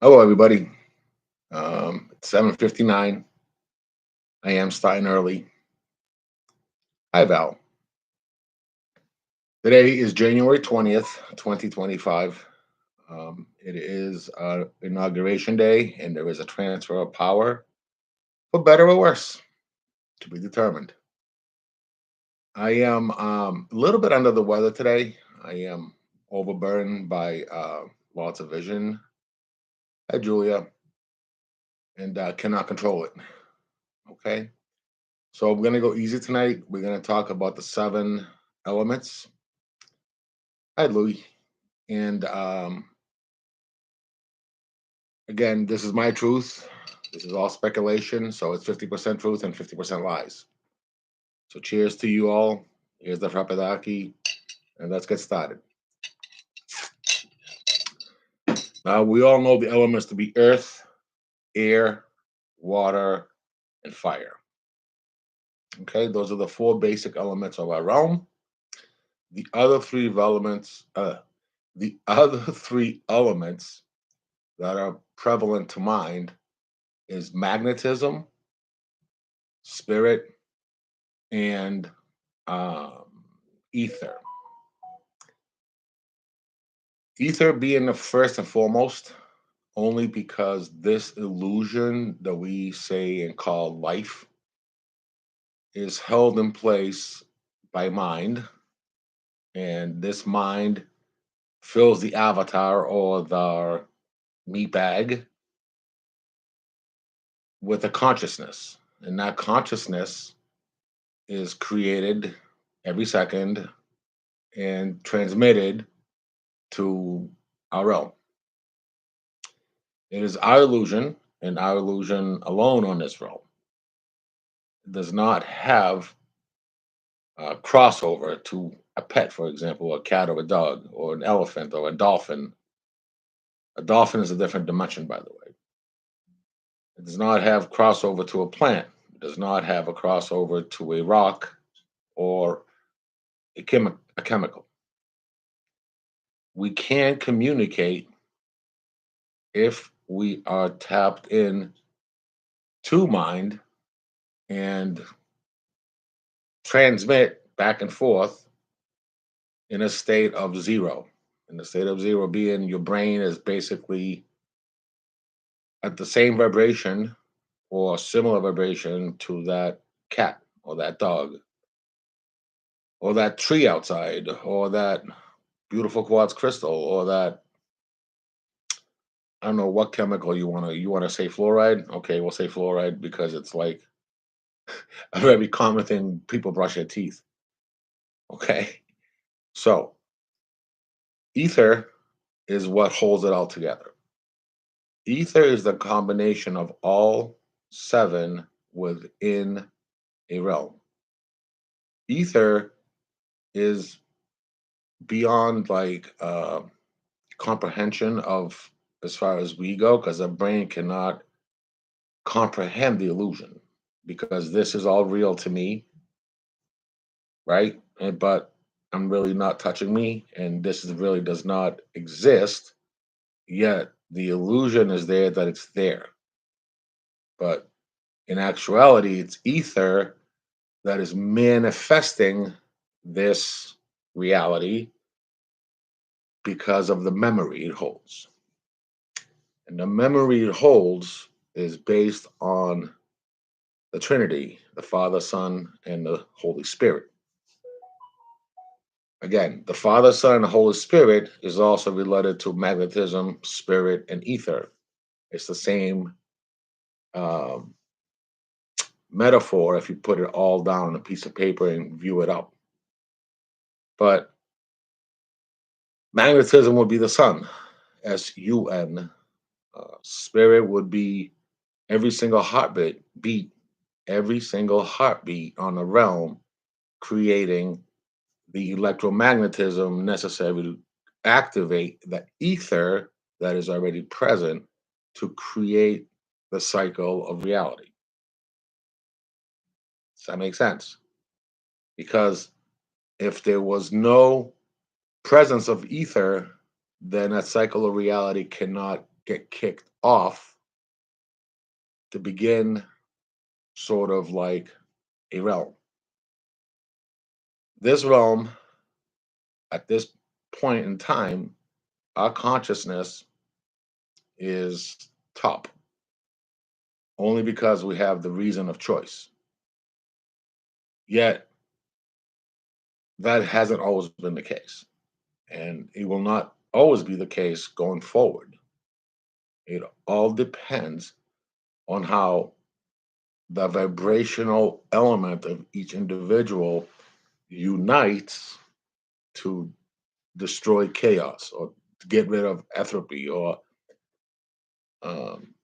Hello, everybody. It's 7:59. I am starting early. Hi, Val. Today is January 20th, 2025. It is inauguration day, and there is a transfer of power, for better or worse, to be determined. I am a little bit under the weather today. I am overburdened by lots of vision. Hi, Julia, and cannot control it. Okay. So we're going to go easy tonight. We're going to talk about the seven elements. Hi, Louis. And again, this is my truth. This is all speculation. So it's 50% truth and 50% lies. So cheers to you all. Here's the Frappedaki. And let's get started. Now, we all know the elements to be earth, air, water, and fire. Okay, those are the four basic elements of our realm. The other three elements, the other three elements that are prevalent to mind is magnetism, spirit, and um, ether. Ether being the first and foremost, only because this illusion that we say and call life is held in place by mind, and this mind fills the avatar or the meat bag with a consciousness, and that consciousness is created every second and transmitted to our realm. It is our illusion and our illusion alone on this realm. It does not have crossover to a pet, for example, a cat or a dog or an elephant or a dolphin. A dolphin is a different dimension, by the way. It does not have crossover to a plant. It does not have a crossover to a rock or a chemical. We can communicate if we are tapped in to mind and transmit back and forth in a state of zero. In the state of zero being your brain is basically at the same vibration or similar vibration to that cat or that dog or that tree outside or that beautiful quartz crystal or that I don't know what chemical you want to say fluoride. Okay, we'll say fluoride because it's like a very common thing people brush their teeth. Okay, so ether is what holds it all together. Ether is the combination of all seven within a realm. Ether is beyond like comprehension of as far as we go because the brain cannot comprehend the illusion because this is all real to me, right? But I'm really not touching me, and this is really does not exist. Yet the illusion is there that it's there, but in actuality, it's ether that is manifesting this reality because of the memory it holds. And the memory it holds is based on the Trinity, the Father, Son, and the Holy Spirit. Again, the Father, Son, and the Holy Spirit is also related to magnetism, spirit, and ether. It's the same um, metaphor if you put it all down on a piece of paper and view it up. But magnetism would be the sun, sun. Spirit would be every single every single heartbeat on the realm, creating the electromagnetism necessary to activate the ether that is already present to create the cycle of reality. Does that make sense? Because if there was no presence of ether, then that cycle of reality cannot get kicked off to begin sort of like a realm. This realm, at this point in time, our consciousness is top only because we have the reason of choice. Yet, that hasn't always been the case. And it will not always be the case going forward. It all depends on how the vibrational element of each individual unites to destroy chaos or to get rid of entropy or um,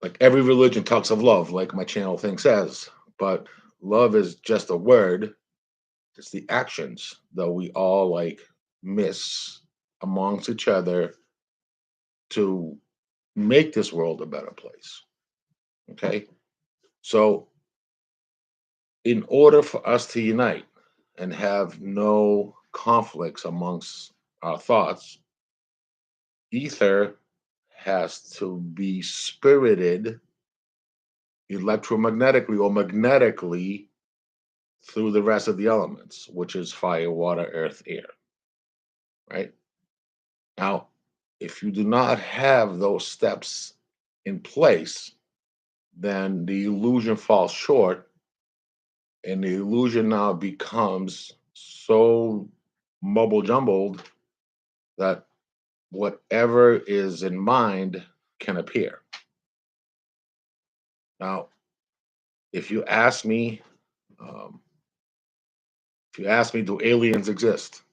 like every religion talks of love, like my channel thing says, but love is just a word. It's the actions that we all like miss amongst each other to make this world a better place. Okay. So, in order for us to unite and have no conflicts amongst our thoughts, ether has to be spirited electromagnetically or magnetically through the rest of the elements, which is fire, water, earth, air. Right. Now, if you do not have those steps in place, then the illusion falls short, and the illusion now becomes so mumble jumbled that whatever is in mind can appear. Now, if you ask me, um, if you ask me, do aliens exist?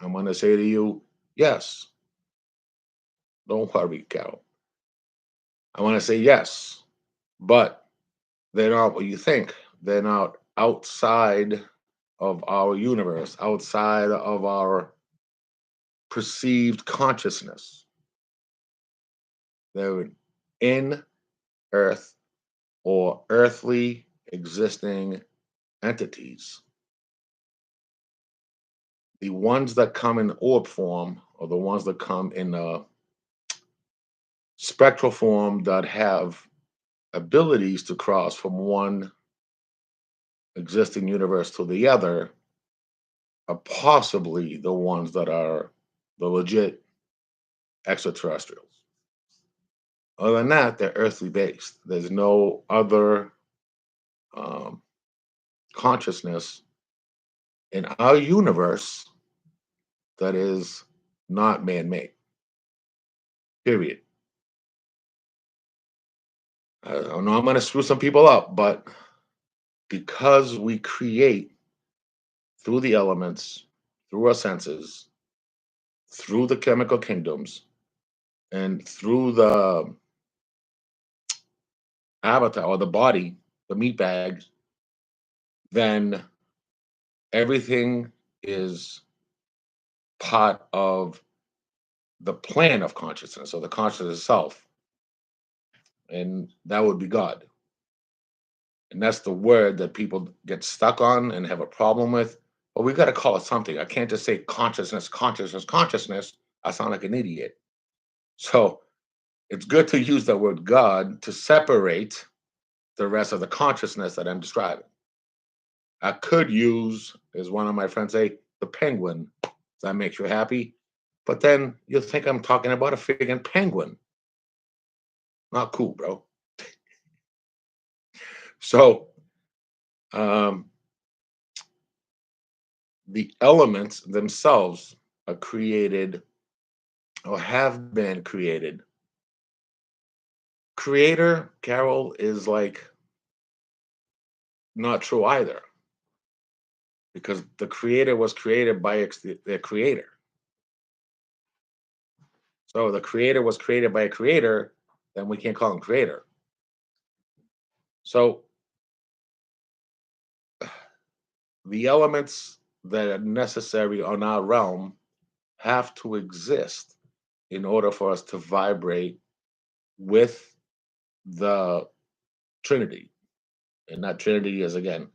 I'm going to say to you, yes. Don't worry, Carol. I want to say yes, but they're not what you think. They're not outside of our universe, outside of our perceived consciousness. They're in Earth or earthly existing entities. The ones that come in orb form or the ones that come in a spectral form that have abilities to cross from one existing universe to the other are possibly the ones that are the legit extraterrestrials. Other than that, they're earthly based. There's no other um, consciousness in our universe that is not man made, period. I know I'm going to screw some people up, but because we create through the elements, through our senses, through the chemical kingdoms, and through the avatar or the body, the meat bags, then everything is part of the plan of consciousness or the consciousness itself. And that would be God. And that's the word that people get stuck on and have a problem with. But we got to call it something. I can't just say consciousness, consciousness, consciousness. I sound like an idiot. So it's good to use the word God to separate the rest of the consciousness that I'm describing. I could use, as one of my friends say, the penguin. That makes you happy. But then you'll think I'm talking about a friggin' penguin. Not cool, bro. So um, the elements themselves are created or have been created. Creator, Carol, is like not true either because the creator was created by the creator. So the creator was created by a creator, then we can't call him creator. So the elements that are necessary on our realm have to exist in order for us to vibrate with the Trinity. And that Trinity is again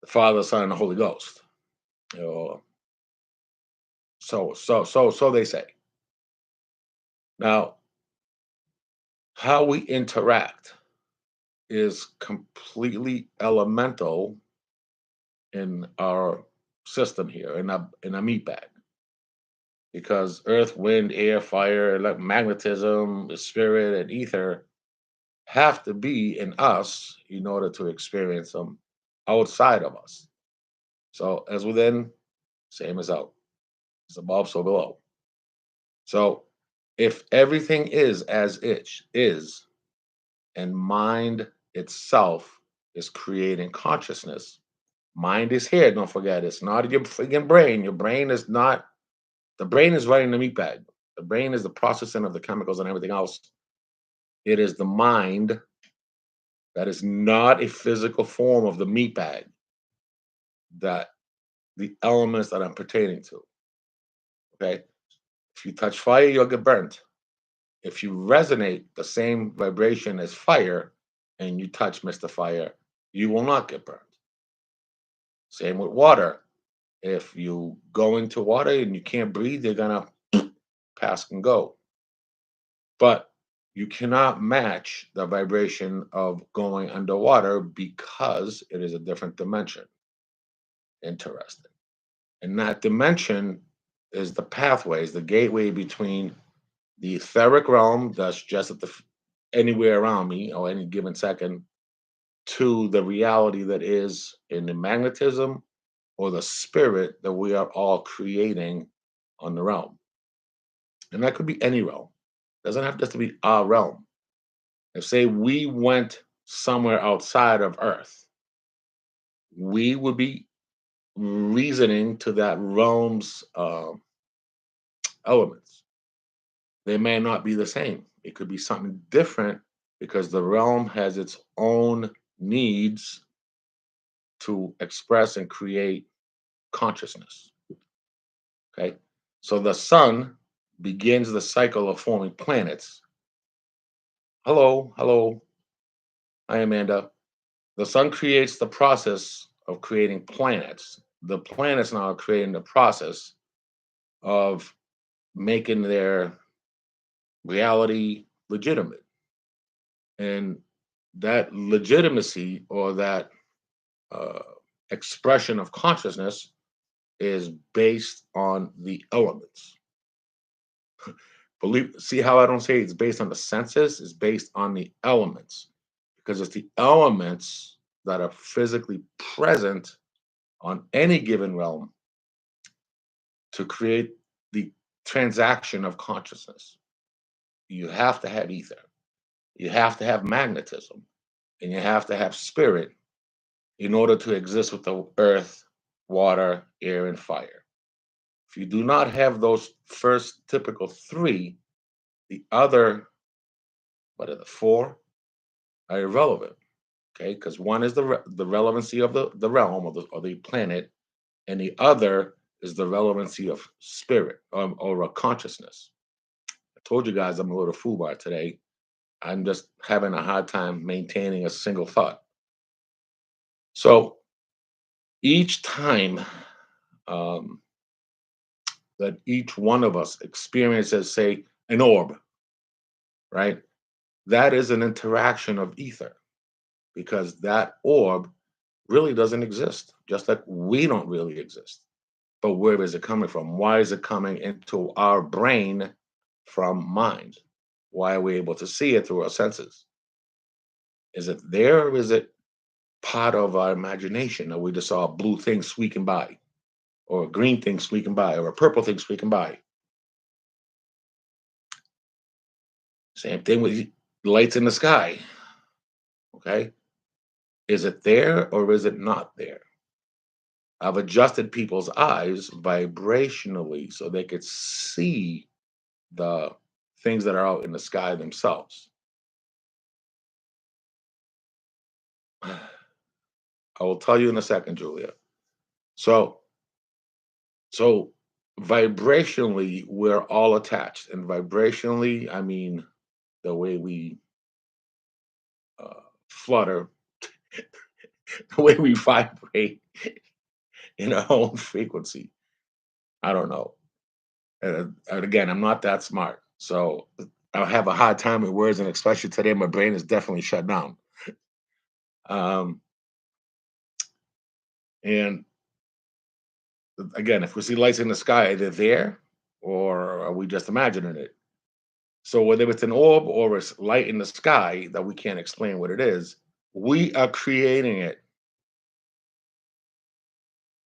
the Father, Son, and the Holy Ghost. You know, so they say. Now, how we interact is completely elemental in our system here in a meat bag because earth, wind, air, fire, like magnetism, the spirit, and ether have to be in us in order to experience them outside of us. So as within, same as out. As above, so below. So if everything is as it is, and mind itself is creating consciousness, mind is here. Don't forget, it's not your freaking brain. Your brain is not, the brain is running the meat bag. The brain is the processing of the chemicals and everything else. It is the mind that is not a physical form of the meat bag that the elements that I'm pertaining to. Okay. If you touch fire, you'll get burnt. If you resonate the same vibration as fire and you touch Mr. Fire, you will not get burned. Same with water. If you go into water and you can't breathe, you're gonna pass and go. But you cannot match the vibration of going underwater because it is a different dimension. Interesting. And that dimension is the pathways, the gateway between the etheric realm that's just anywhere around me or any given second to the reality that is in the magnetism or the spirit that we are all creating on the realm. And that could be any realm. Doesn't have just to be our realm. If say we went somewhere outside of Earth, we would be reasoning to that realm's elements. They may not be the same. It could be something different because the realm has its own needs to express and create consciousness. Okay. So the sun begins the cycle of forming planets. Hello, hello. Hi, Amanda. The sun creates the process of creating planets. The planets now are creating the process of making their reality legitimate. And that legitimacy or that uh, expression of consciousness is based on the elements. See how I don't say it's based on the senses, it's based on the elements because it's the elements that are physically present on any given realm to create the transaction of consciousness. You have to have ether, you have to have magnetism, and you have to have spirit in order to exist with the earth, water, air, and fire. If you do not have those first typical three, the other, what are the four, are irrelevant. Okay, because one is the relevancy of the realm or the planet, and the other is the relevancy of spirit or a consciousness. I told you guys I'm a little foobar today. I'm just having a hard time maintaining a single thought. So each time um, that each one of us experiences, say, an orb, right? That is an interaction of ether because that orb really doesn't exist, just like we don't really exist. But where is it coming from? Why is it coming into our brain from mind? Why are we able to see it through our senses? Is it there or is it part of our imagination that we just saw a blue thing squeaking by, or a green thing squeaking by, or a purple thing squeaking by? Same thing with lights in the sky. Okay. Is it there or is it not there? I've adjusted people's eyes vibrationally so they could see the things that are out in the sky themselves. I will tell you in a second, Julia. So, so vibrationally, we're all attached, and vibrationally, I mean the way we flutter, the way we vibrate in our own frequency. I don't know. And again, I'm not that smart. So I have a hard time with words, and especially today, my brain is definitely shut down. Um, and again, if we see lights in the sky, they're there, or are we just imagining it? So whether it's an orb or it's light in the sky that we can't explain what it is, we are creating it.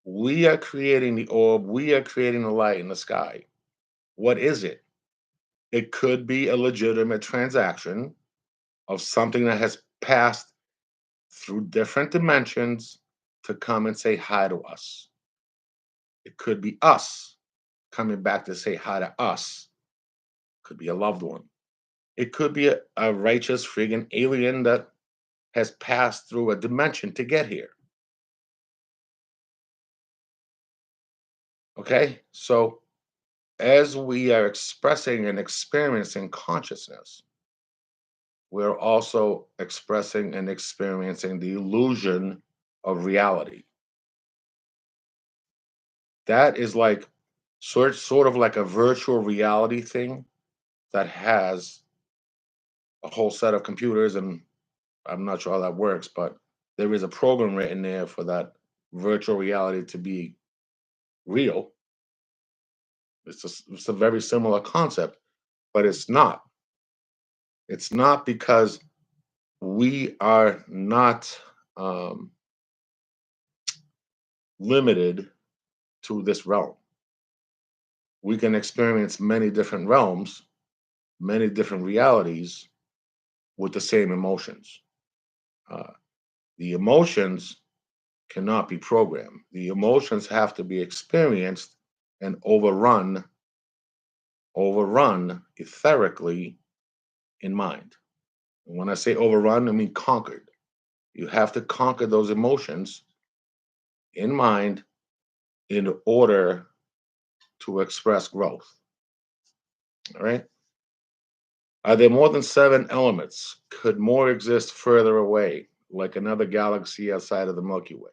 We are creating the orb. We are creating the light in the sky. What is it? It could be a legitimate transaction of something that has passed through different dimensions to come and say hi to us. It could be us coming back to say hi to us. Could be a loved one. It could be a righteous friggin' alien that has passed through a dimension to get here. Okay? So as we are expressing and experiencing consciousness, we're also expressing and experiencing the illusion of reality. That is like sort of like a virtual reality thing that has a whole set of computers, and I'm not sure how that works, but there is a program written there for that virtual reality to be real. It's a very similar concept, but it's not. It's not because we are not um, limited to this realm. We can experience many different realms, many different realities with the same emotions. Uh, the emotions cannot be programmed. The emotions have to be experienced and overrun etherically in mind. And when I say overrun, I mean conquered. You have to conquer those emotions in mind in order to express growth. All right. Are there more than seven elements? Could more exist further away, like another galaxy outside of the Milky Way?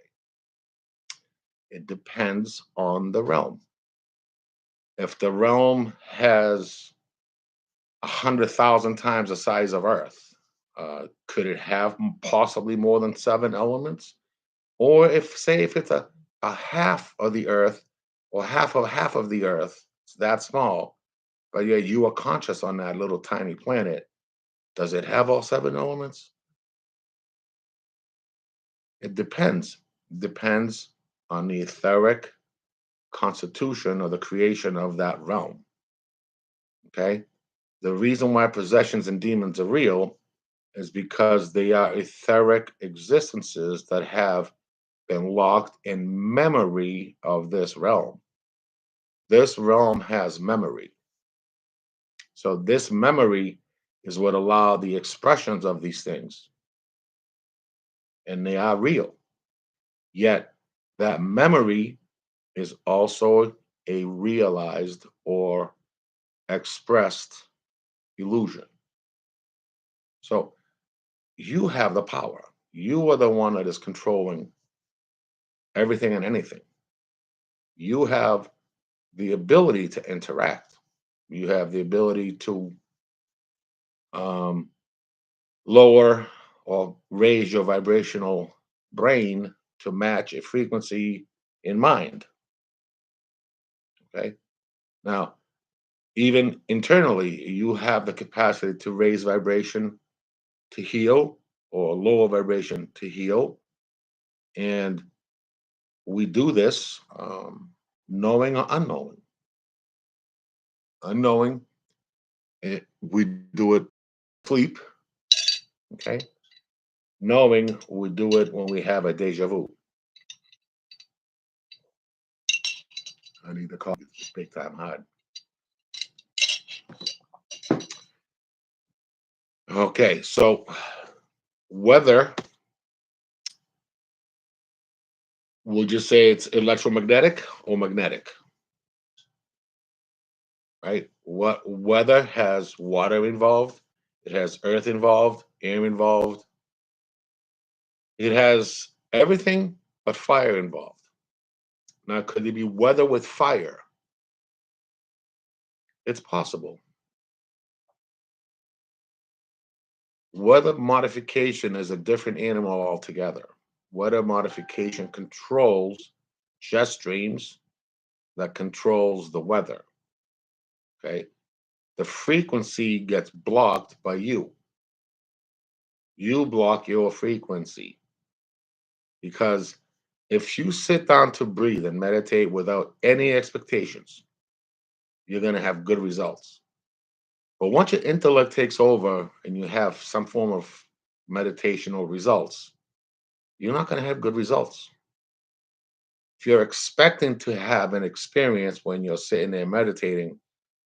It depends on the realm. If the realm has 100,000 times the size of Earth, could it have possibly more than seven elements? Or if, say, if it's a half of the Earth or half of the Earth, it's that small, but yet you are conscious on that little tiny planet, does it have all seven elements? It depends. Depends on the etheric constitution or the creation of that realm. Okay. The reason why possessions and demons are real is because they are etheric existences that have been locked in memory of this realm. This realm has memory. So this memory is what allow the expressions of these things, and they are real. Yet that memory is also a realized or expressed illusion. So you have the power. You are the one that is controlling everything and anything. You have the ability to interact. You have the ability to um, lower or raise your vibrational brain to match a frequency in mind. Okay. Now, even internally, you have the capacity to raise vibration to heal or lower vibration to heal. And we do this knowing or unknowing. Unknowing, we do it sleep. Okay. Knowing, we do it when we have a deja vu. I need to call it's big time hard. Okay, so whether we'll just say it's electromagnetic or magnetic, right? What weather has water involved, it has earth involved, air involved, it has everything but fire involved. Now, could it be weather with fire? It's possible. Weather modification is a different animal altogether. Weather modification controls jet streams that controls the weather. Okay. The frequency gets blocked by you. You block your frequency because if you sit down to breathe and meditate without any expectations, you're going to have good results. But once your intellect takes over and you have some form of meditation or results, you're not going to have good results. If you're expecting to have an experience when you're sitting there meditating,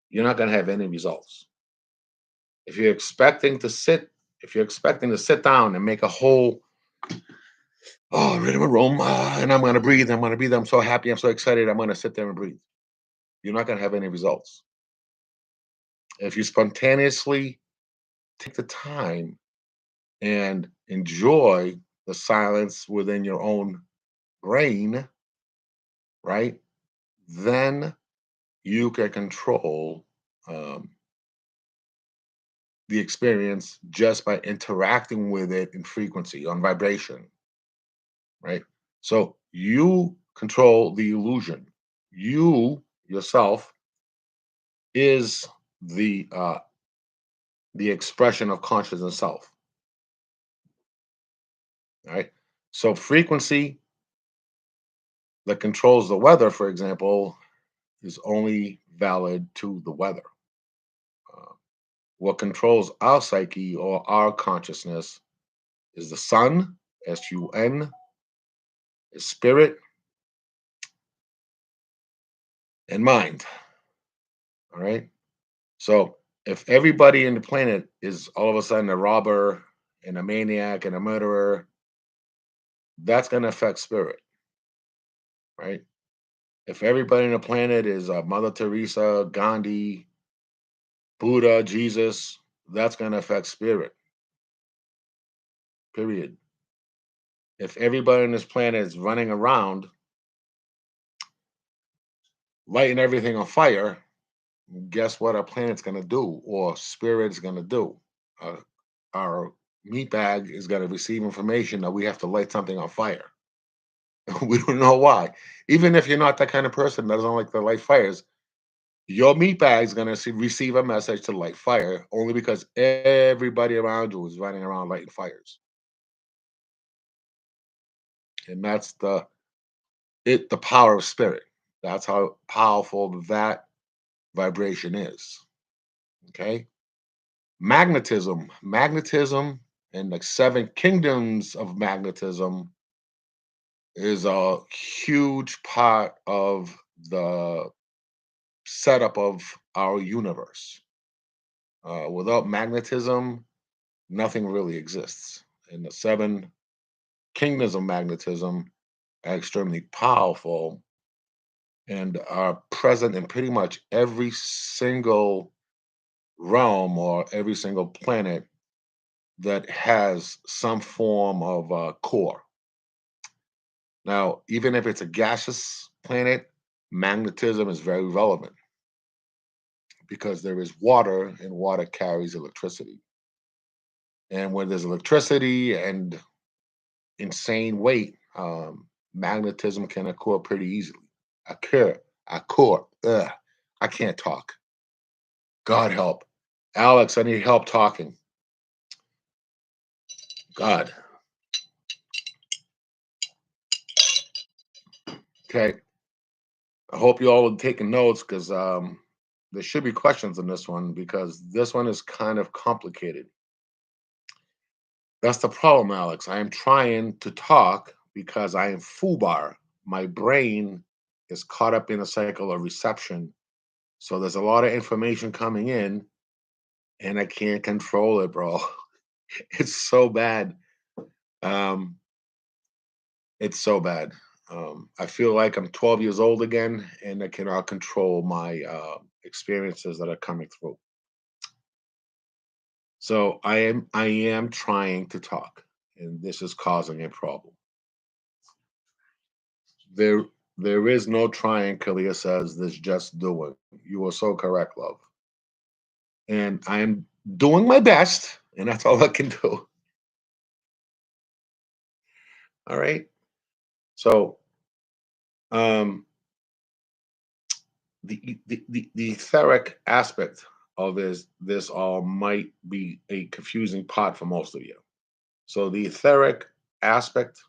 you're not going to have any results. If you're expecting to sit, if you're expecting to sit down and make a whole rhythm and room, and I'm going to breathe, I'm going to breathe, I'm so happy, I'm so excited, I'm going to sit there and breathe. You're not going to have any results. If you spontaneously take the time and enjoy the silence within your own brain, right? Then you can control um, the experience just by interacting with it in frequency, on vibration, right? So you control the illusion. You yourself is the expression of consciousness self, right? So frequency that controls the weather, for example, is only valid to the weather. Uh, what controls our psyche or our consciousness is the sun, sun, is spirit, and mind. All right. So if everybody in the planet is all of a sudden a robber and a maniac and a murderer, that's going to affect spirit, right? If everybody on the planet is Mother Teresa, Gandhi, Buddha, Jesus, that's going to affect spirit, period. If everybody on this planet is running around lighting everything on fire, guess what our planet's going to do or spirit's going to do? Uh, our meat bag is going to receive information that we have to light something on fire. We don't know why. Even if you're not that kind of person that doesn't like to light fires, your meat bag is going to receive a message to light fire only because everybody around you is running around lighting fires. And that's the power of spirit. That's how powerful that vibration is. Okay. Magnetism and the seven kingdoms of magnetism is a huge part of the setup of our universe. Without magnetism, nothing really exists. And the seven kingdoms of magnetism are extremely powerful and are present in pretty much every single realm or every single planet that has some form of core. Now, even if it's a gaseous planet, magnetism is very relevant because there is water and water carries electricity. And when there's electricity and insane weight, magnetism can occur pretty easily. Occur. Ugh, I can't talk. God help. Alex, I need help talking. God. Okay. I hope you all are taking notes because there should be questions on this one because this one is kind of complicated. That's the problem, Alex. I am trying to talk because I am foobar. My brain is caught up in a cycle of reception. So there's a lot of information coming in and I can't control it, bro. It's so bad. Um, it's so bad. I feel like I'm 12 years old again and I cannot control my experiences that are coming through. So I am trying to talk, and this is causing a problem. There there is no trying, Kalia says, there's just doing. You are so correct, love. And I am doing my best. And that's all I can do. All right. So um, the etheric aspect of this all might be a confusing part for most of you. So the etheric aspect,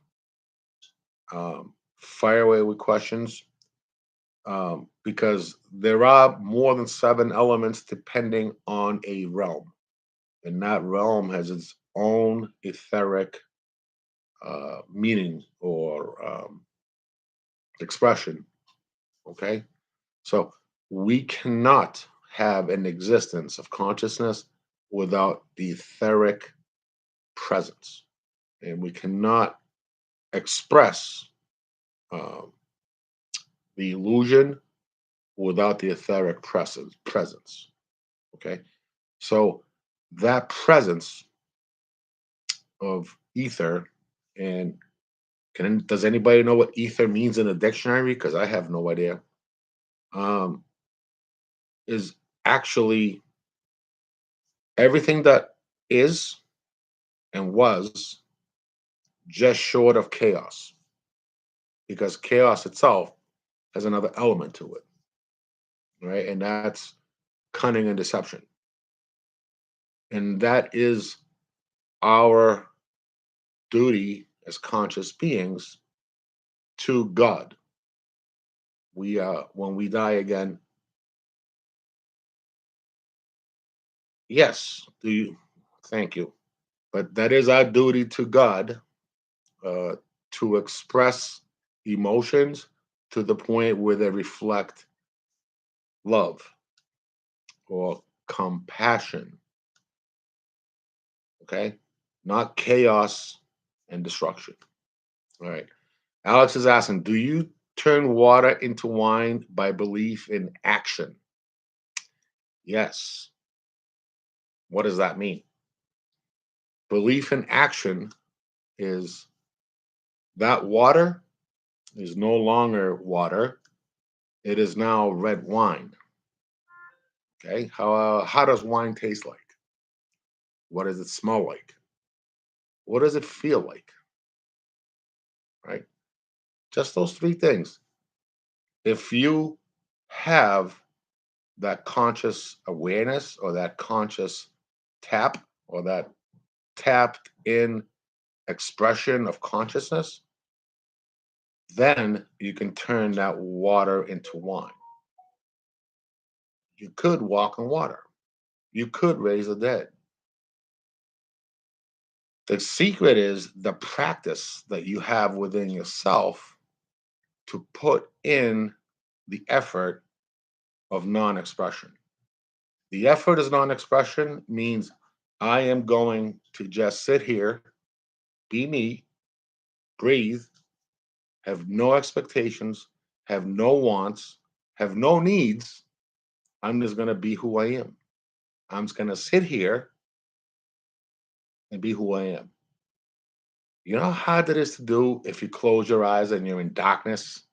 fire away with questions, because there are more than seven elements depending on a realm, and that realm has its own etheric meaning or expression. Okay, so we cannot have an existence of consciousness without the etheric presence, and we cannot express um, the illusion without the etheric presence. Okay, so that presence of ether, and does anybody know what ether means in a dictionary? Because I have no idea. Um, is actually everything that is and was just short of chaos, because chaos itself has another element to it, right? And that's cunning and deception. And that is our duty as conscious beings to God. We when we die again, yes, do you thank you. But that is our duty to God, uh, to express emotions to the point where they reflect love or compassion. Okay, not chaos and destruction. All right. Alex is asking, do you turn water into wine by belief in action? Yes. What does that mean? Belief in action is that water is no longer water. It is now red wine. Okay. How does wine taste like? What does it smell like? What does it feel like? Right. Just those three things. If you have that conscious awareness or that conscious tap or that tapped in expression of consciousness, then you can turn that water into wine. You could walk on water. You could raise the dead. The secret is the practice that you have within yourself to put in the effort of non expression. The effort is non expression means I am going to just sit here, be me, breathe, have no expectations, have no wants, have no needs. I'm just going to be who I am. I'm just going to sit here and be who I am. You know how hard it is to do if you close your eyes and you're in darkness?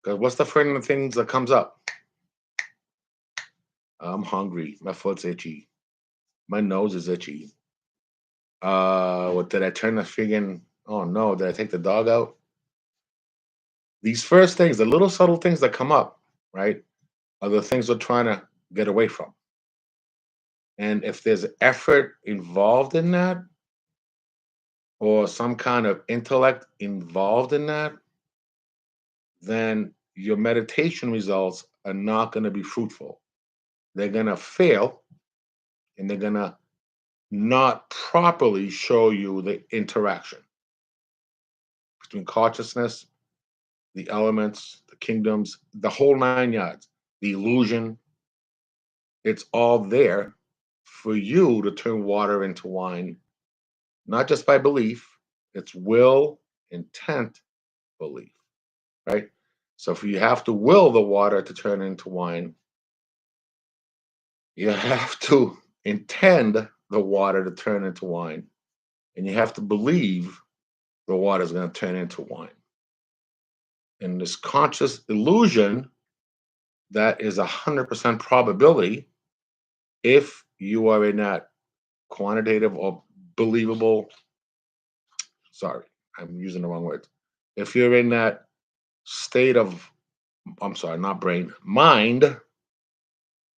Because what's the first things that comes up? I'm hungry. My foot's itchy. My nose is itchy. What did I turn the friggin'? Oh no, did I take the dog out? These first things, the little subtle things that come up, right, are the things we're trying to get away from. And if there's effort involved in that, or some kind of intellect involved in that, then your meditation results are not going to be fruitful. They're going to fail, and they're going to not properly show you the interaction between consciousness, the elements, the kingdoms, the whole nine yards, the illusion. It's all there for you to turn water into wine, not just by belief, it's will, intent, belief, right? So if you have to will the water to turn into wine, you have to intend the water to turn into wine, and you have to believe the water is going to turn into wine. And this conscious illusion, that is 100% probability if you are in that quantitative or believable, sorry, I'm using the wrong words. If you're in that state of, I'm sorry, not brain, mind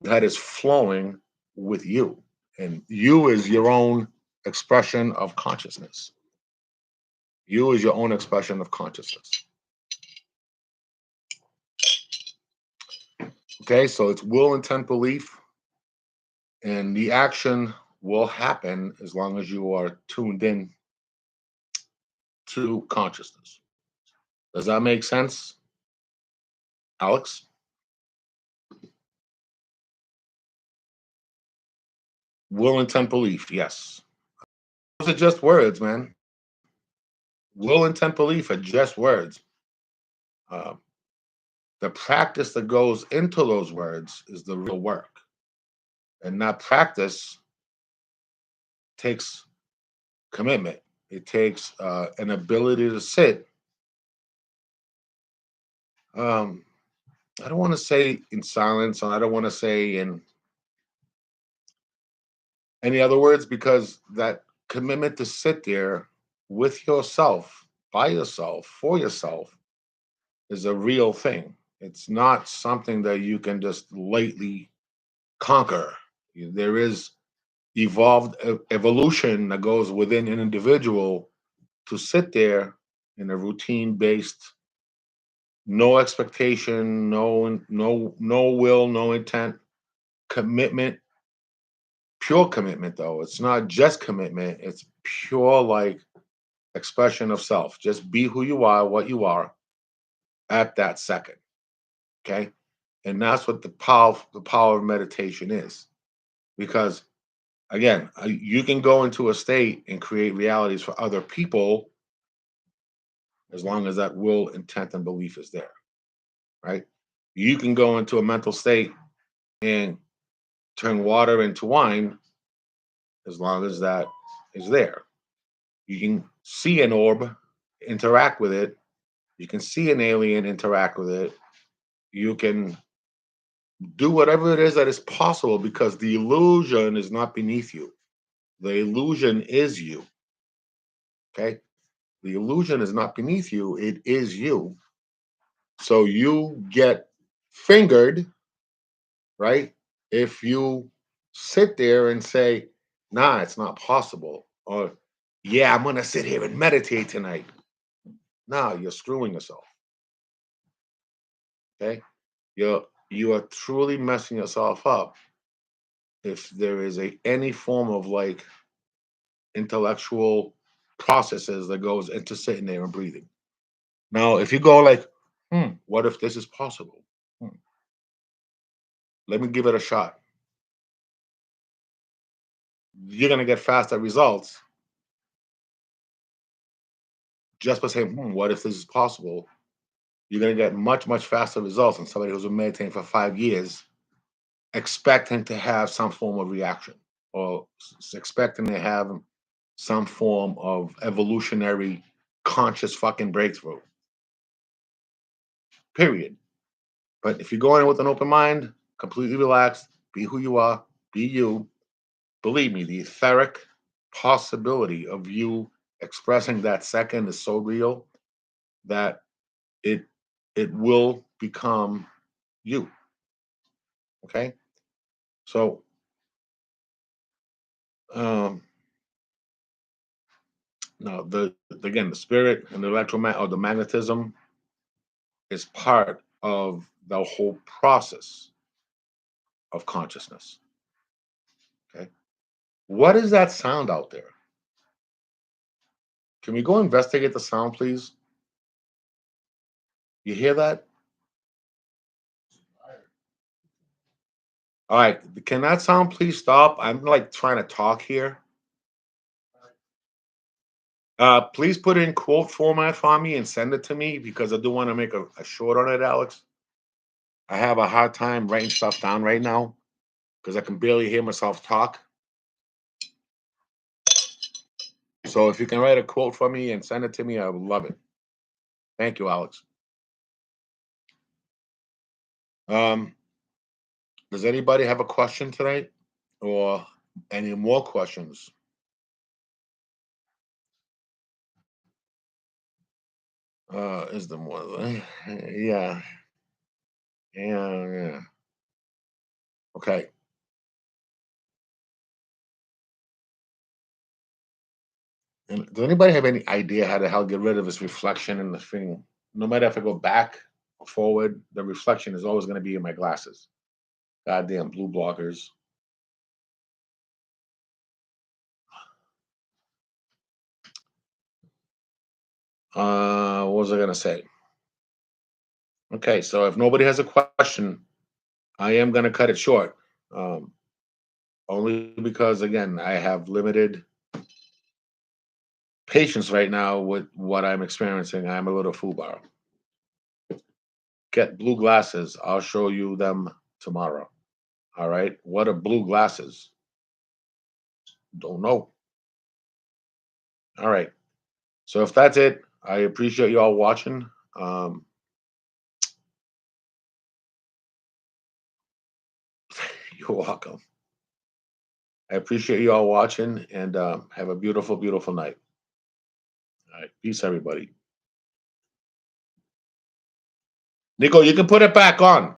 that is flowing with you. And you is your own expression of consciousness. You is your own expression of consciousness. Okay, so it's will, intent, belief, and the action will happen as long as you are tuned in to consciousness. Does that make sense, Alex? Will, intent, belief, yes. Those are just words, man. Will, intent, belief are just words. Uh, the practice that goes into those words is the real work. And that practice takes commitment. It takes an ability to sit. Um, I don't want to say in silence, and I don't want to say in any other words, because that commitment to sit there with yourself, by yourself, for yourself, is a real thing. It's not something that you can just lightly conquer. There is evolved evolution that goes within an individual to sit there in a routine based, no expectation, no will, no intent, commitment, pure commitment though. It's not just commitment, it's pure like expression of self. Just be who you are, what you are at that second. Okay. And that's what the power of meditation is. Because again, you can go into a state and create realities for other people as long as that will, intent, and belief is there, right? You can go into a mental state and turn water into wine as long as that is there. You can see an orb, interact with it. You can see an alien, interact with it. You can do whatever it is that is possible because the illusion is not beneath you. The illusion is you. Okay. The illusion is not beneath you, it is you. So you get fingered, right? If you sit there and say, nah, it's not possible, or yeah, I'm going to sit here and meditate tonight. No, you're screwing yourself. Okay. You are truly messing yourself up if there is any form of like intellectual processes that goes into sitting there and breathing. Now, if you go like, what if this is possible? Hmm, let me give it a shot. You're gonna get faster results just by saying, what if this is possible? You're gonna get much, much faster results than somebody who's been meditating for 5 years, expecting to have some form of reaction or expecting to have some form of evolutionary conscious fucking breakthrough. Period. But if you go in with an open mind, completely relaxed, be who you are, be you, believe me, the etheric possibility of you expressing that second is so real that it it will become you. Okay. So um now again the spirit and the electromagnet or the magnetism is part of the whole process of consciousness. Okay. What is that sound out there? Can we go investigate the sound, please? You hear that? All right. Can that sound please stop? I'm like trying to talk here. Please put it in quote format for me and send it to me because I do want to make a short on it, Alex. I have a hard time writing stuff down right now because I can barely hear myself talk. So if you can write a quote for me and send it to me, I would love it. Thank you, Alex. Um, does anybody have a question tonight? Or Any more questions? Is the more? Yeah, yeah. Okay. And does anybody have any idea how the hell get rid of this reflection in the thing? No matter if I go back or forward, the reflection is always going to be in my glasses. Goddamn blue blockers. What was I going to say? Okay, so if nobody has a question, I am going to cut it short. Um, Only because, again, I have limited patience right now with what I'm experiencing. I'm a little foobar. Get blue glasses. I'll show you them tomorrow. All right. What are blue glasses? Don't know. All right. So if that's it, I appreciate you all watching. Um, you're welcome. I appreciate you all watching and have a beautiful, beautiful night. All right. Peace, everybody. Nico, you can put it back on.